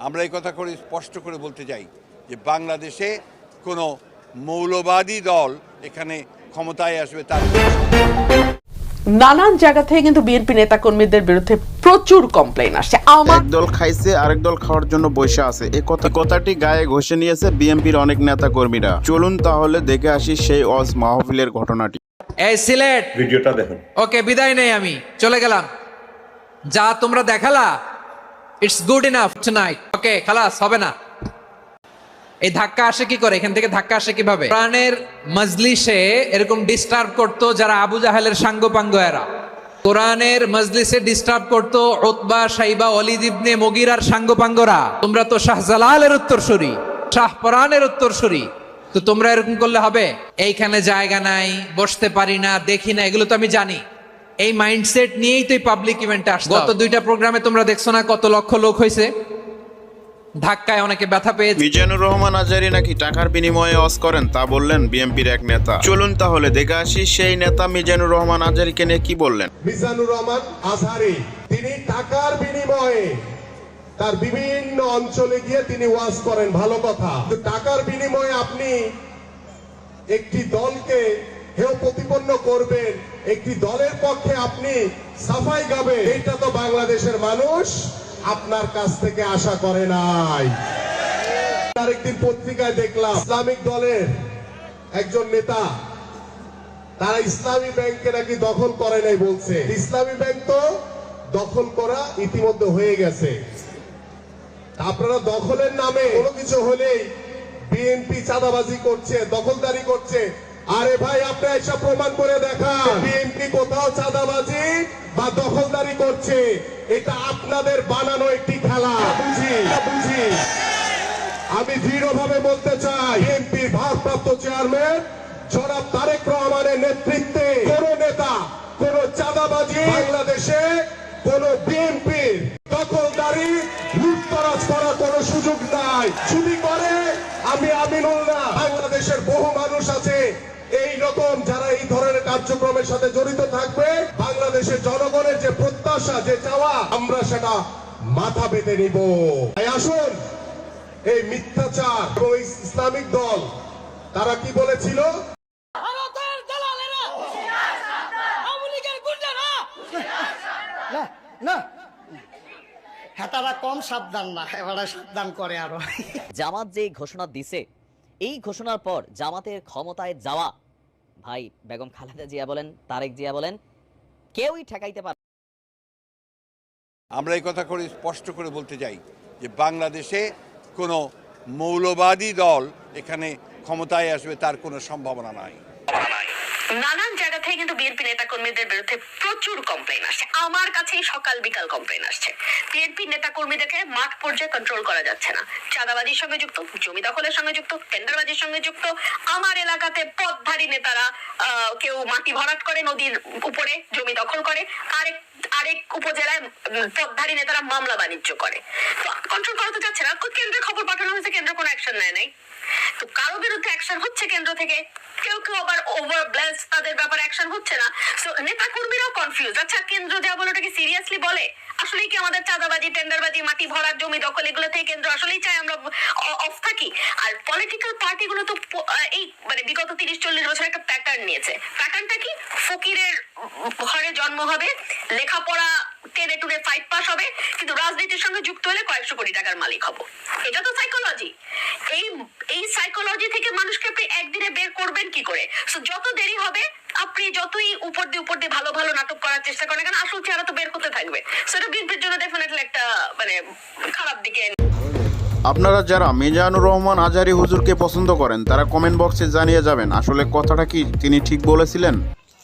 আমরা এই কথা করে স্পষ্ট করে বলতে চাই যে বাংলাদেশে কোনো মৌলবাদী দল এখানে ক্ষমতায় আসবে তার নানান জায়গা থেকে কিন্তু বিএনপি নেতাকর্মীদের বিরুদ্ধে প্রচুর কমপ্লেইন আসছে। এক দল খাইছে আরেক দল খাওয়ার জন্য বসে আছে, এই কথাটি গায়ে ঘষে নিয়েছে বিএনপির অনেক নেতাকর্মীরা। চলুন তাহলে দেখে আসি সেই ওয়াজ মাহফিলের ঘটনাটি। এই সিলেট ভিডিওটা দেখুন। ওকে, বিদায় নেই, আমি চলে গেলাম। যা তোমরা দেখালা, ইটস গুড ইনাফ টুনাইট। ওকে, খালাস হবে না। এই ধাক্কা আসে কি করে? এখান থেকে ধাক্কা আসে কিভাবে? কোরআনের মজলিসে এরকম ডিস্টার্ব করতো যারা আবু জাহেলের সাঙ্গপাঙ্গ এরা। কোরআনের মজলিসে ডিস্টার্ব করতো উতবা, শাইবা, ওয়ালিদ ইবনে মুগিরার সাঙ্গপাঙ্গরা। তোমরা তো শাহজালালের উত্তরসূরি, শাহপরানের উত্তরসূরি, তো তোমরা এরকম করলে হবে? এইখানে জায়গা নাই, বসতে পারি না, দেখি না, এগুলো তো আমি জানি। এই মাইন্ডসেট নিয়েই তো পাবলিক ইভেন্টে আসছে। গত দুইটা প্রোগ্রামে তোমরা দেখছো না কত লক্ষ লোক হয়েছে? ধাক্কায় অনেকে ব্যথা পেয়েছে। মিজানুর রহমান আজহারী নাকি টাকার বিনিময়ে ওয়াজ করেন, তা বললেন বিএনপির এক নেতা। চলুন তাহলে দেখে আসি সেই নেতা মিজানুর রহমান আজহারীকে নিয়ে কি বললেন। মিজানুর রহমান আজহারী তিনি টাকার বিনিময়ে তার বিভিন্ন অঞ্চলে গিয়ে তিনি ওয়াজ করেন, ভালো কথা। টাকার বিনিময়ে আপনি একটি দলকে হেয় প্রতিপন্ন করবেন, একটি দলের পক্ষে আপনি সাফাই গাবেন, এটা তো বাংলাদেশের মানুষ আপনার কাছ থেকে আশা করে নাই। আরেকদিন পত্রিকায় দেখলাম ইসলামিক দলের একজন নেতা তারা ইসলামী ব্যাংকে নাকি দখল করে নাই বলছে। ইসলামী ব্যাংক তো দখল করা ইতিমধ্যে হয়ে গেছে। আপনারা দখলের নামে কোনো কিছু হলেই বিএনপি চাঁদাবাজি করছে, দখলদারি করছে। আরে ভাই, আপনি এসব প্রমাণ করে দেখান বিএনপি কোথাও চাঁদাবাজি বা দখলদারি করছে। এটা আপনাদের বানানো একটি খেলা। বুঝি আমি দৃঢ়ভাবে বলতে চাই, বিএনপির ভারপ্রাপ্ত চেয়ারম্যান জনাব তারেক রহমানের নেতৃত্বে কোন নেতা কোন চাঁদাবাজি বাংলাদেশে কোন বিএনপির দখলদারি লুটতরাজ করার কোন সুযোগ নাই। যদি করে আমি আমিনুল্লাহ, বাংলাদেশের বহু মানুষ আছে এই রকম যারা এই ধরনের কার্যক্রমের সাথে জড়িত থাকবে। বাংলাদেশের জনগণের যে প্রত্যাশা, যে চাওয়া, আমরা সেটা মাথা পেতে নিব। তাই আসুন, এই মিথ্যাচার এবং ইসলামিক দল তারা কি বলেছিল, হেতারা কম সাবধান না, এবারে সাবধান করে আরো। জামাত যে ঘোষণা দিছে, এই ঘোষণার পর জামাতের ক্ষমতায় যাওয়া, ভাই বেগম খালেদা জিয়া বলেন, তারেক জিয়া বলেন, কেউই ঠেকাইতে পারে। আমরা এই কথা করে স্পষ্ট করে বলতে চাই যে বাংলাদেশে কোনো মৌলবাদী দল এখানে ক্ষমতায় আসবে তার কোনো সম্ভাবনা নাই। নানান জায়গা থেকে কিন্তু বিএনপি নেতাকর্মীদের বিরুদ্ধে প্রচুর কমপ্লেইন আসছে। আমার কাছেই সকাল বিকাল কমপ্লেইন আসছে। বিএনপি নেতাকর্মীদেরকে মাঠ পর্যায়ে কন্ট্রোল করা যাচ্ছে না। চাঁদাবাজির সঙ্গে যুক্ত, জমি দখলের সঙ্গে যুক্ত, টেন্ডারবাজির সঙ্গে যুক্ত। আমার এলাকাতে পথধারী নেতারা কেউ মাটি ভরাট করে, নদীর উপরে জমি দখল করে, আরেক উপজেলায় পথধারী নেতারা মামলা বাণিজ্য করে। তো কন্ট্রোল করা তো যাচ্ছে না। কেন্দ্রের খবর পাঠানো হয়েছে, কেন্দ্র কোনো অ্যাকশন নেয় নাই। তো কারো বিরুদ্ধে অ্যাকশন হচ্ছে কেন্দ্র থেকে, কেউ কেউ আবার ওভার ব্লেস, তাদের ব্যাপারে অ্যাকশন হচ্ছে না। সো নেতা কর্মীরাও কনফিউজ। আচ্ছা, কেন্দ্র যা বলে ওটাকে সিরিয়াসলি বলে? আসলেই কি আমাদের চাঁদাবাজি, টেন্ডারবাজি, মাটি ভরাট, জমি দখল এগুলো থেকে কেন্দ্র আসলেই চাই আমরা অফ থাকি? আর পলিটিক্যাল পার্টিগুলো তো এই মানে বিগত 30-40 বছর একটা প্যাটার্ন নিয়েছে। প্যাটার্নটা কি? ফকিরের ঘরে জন্ম হবে, লেখাপড়া টেনে টুনে 5 পাস হবে, কিন্তু রাজনীতির সঙ্গে যুক্ত হলে কয়েকশো কোটি টাকার মালিক হব। এটা তো সাইকোলজি। এই সাইকোলজি থেকে মানুষকে আপনি একদিনে বের করবেন কি করে? সো যত দেরি হবে, আপনি যতই উপর দিয়ে ভালো ভালো নাটক করার চেষ্টা করেন কেন, আসল চেহারা তো বের করতে থাকবে। সেটা বিএনপির জন্য ডেফিনেটলি একটা মানে খারাপ দিকে। আপনারা যারা মিজানুর রহমান আজহারী হুজুরকে পছন্দ করেন তারা কমেন্ট বক্সে জানিয়ে যাবেন আসলে কথাটা কি তিনি ঠিক বলেছিলেন।